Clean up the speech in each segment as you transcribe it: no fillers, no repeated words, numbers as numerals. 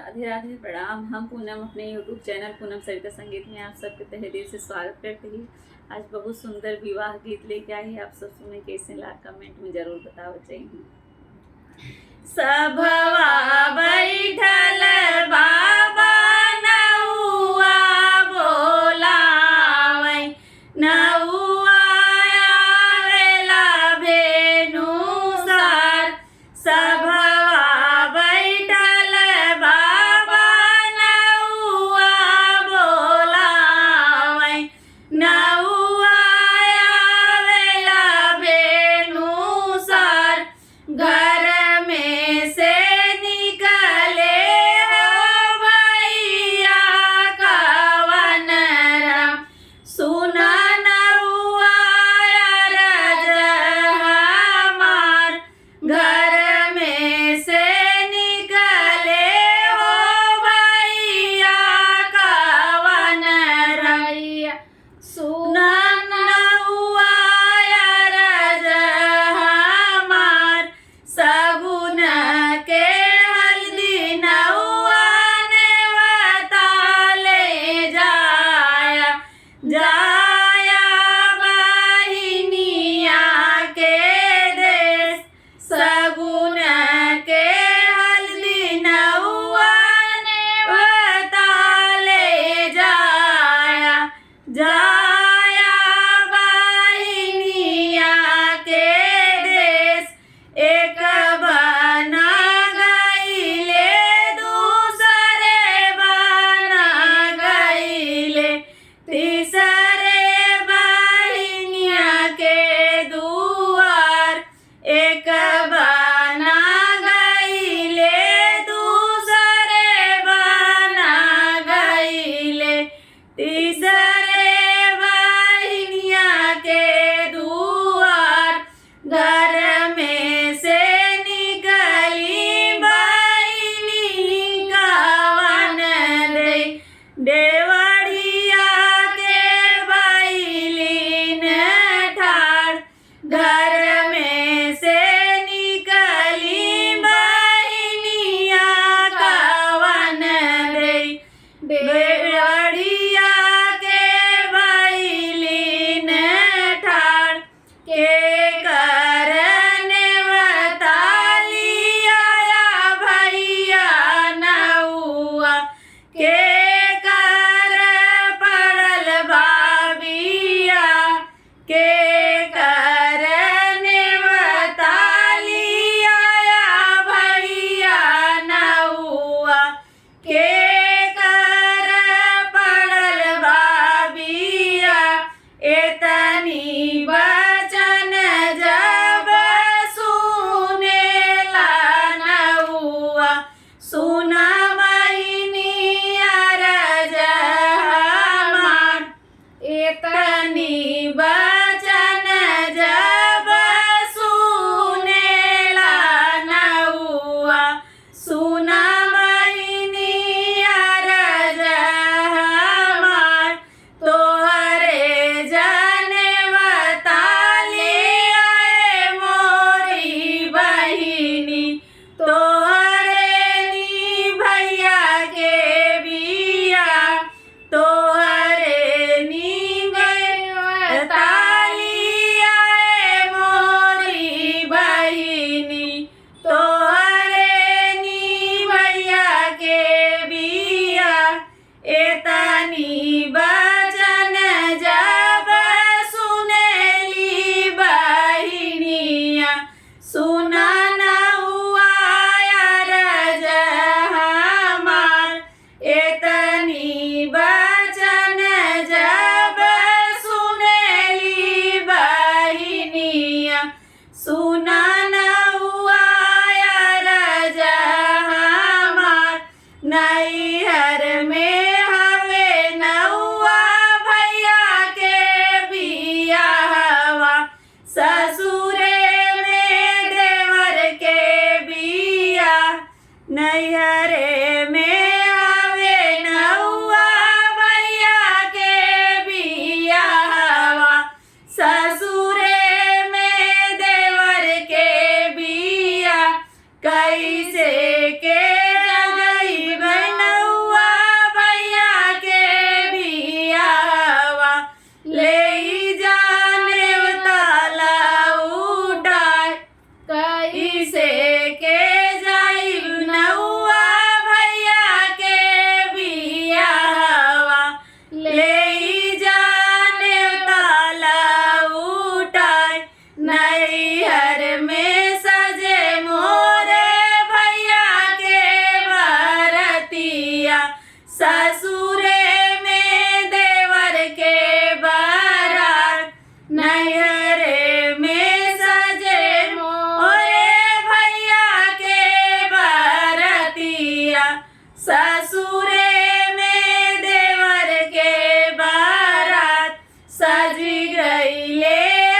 राधे राधे प्रणाम। हम पूनम अपने यूट्यूब चैनल पूनम सरिता संगीत में आप सबके तहे दिल से स्वागत करते हैं। आज बहुत सुंदर विवाह गीत लेके आई है, आप सब सुने कैसे ला कमेंट में जरूर बताओ चाहिए। सभवा बैठल बाबा नौआ बोलावै, नौआ आवेला भेनु सार। सभवा बैठल बाबा नौआ बोलावै, नौआ आवेला भेनु सार। घर में से निकले हो भैया कवन राम, सुना नौआ अरज हमार। घर में से निकले हो भैया कवन रैया, सुना नौआ अरज हमार। सगुन के हल्दी नौआ नेवता ले जाया, जाया बहिनिया के देश। सगुन के हल्दी नौआ नेवता ले जाया, जाया बहिनिया के देश। एक बना गईले दूसरे बना गईले, तीसरे बहिनिया के दुआर। एक बना गईले दूसरे बना गईले, तीसरे बहिनिया के दुआर। घर में से निकली बहिनी कवन दे, देवड़िया के बैलीन ठाड़। घर में से निकली बहिनिया कवन दे, देवड़िया के बैलीन ठाड़। के करने बताली आया भैया नौआ, के कर पड़ल बाबिया। के करने बताली आया भैया नौआ, के कर पड़ल बाबिया। एतनी वचन जब सुनेला नौआ, सुना बहिनी अरज हमार। एतनी वचन जब सुनेला नौआ, सुना बहिनी अरज हमार। तोहरे जनवता ले आए मोरी बहिनी, तोहरे नी भैया के बिया। तोहरे नी जनवता ले आए मोरी बहिनी, तोहरे नी भैया के बिया। एतनी वचन जब सुनेली बहिनिया, सुना नौआ अरज हमार। एतनी वचन जब सुनेली बहिनिया, सुना नौआ अरज हमार। नैहर में हवे नौआ भैया के बियाहवा, ससुरे में देवर के बिया। नैहरे में हवे नौआ भैया के बियाहवा, ससुरे में देवर के बिया। कैसे के जगई ससुरे में देवर के बारात सजी गईले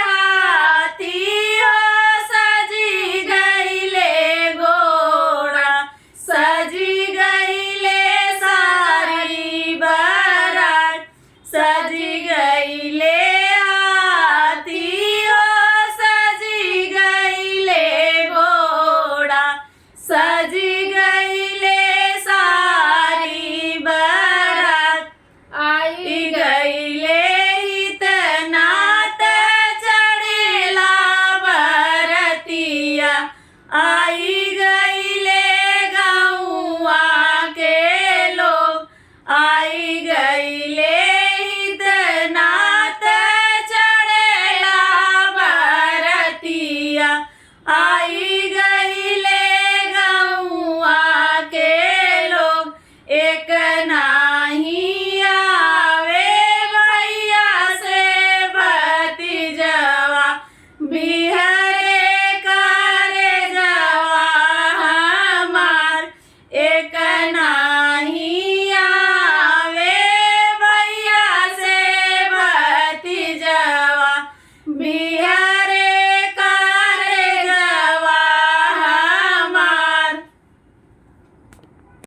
हाथी हो सजी गईले घोड़ा सजी गईले सारी बारात सजी गईले हाथी हो सजी गईले घोड़ा सजी गईले सारी बारात आई गईले इतना चढ़ेला बरतिया आई गईले गौआ के लोग आई गईले इतना चढ़ेला बरतिया आई गईले गौआ के लोग एक नाही आवे भैया से भतीजवा बिहरे करे जवा हमार एक नाही आवे भैया से भतीजवा बिहरे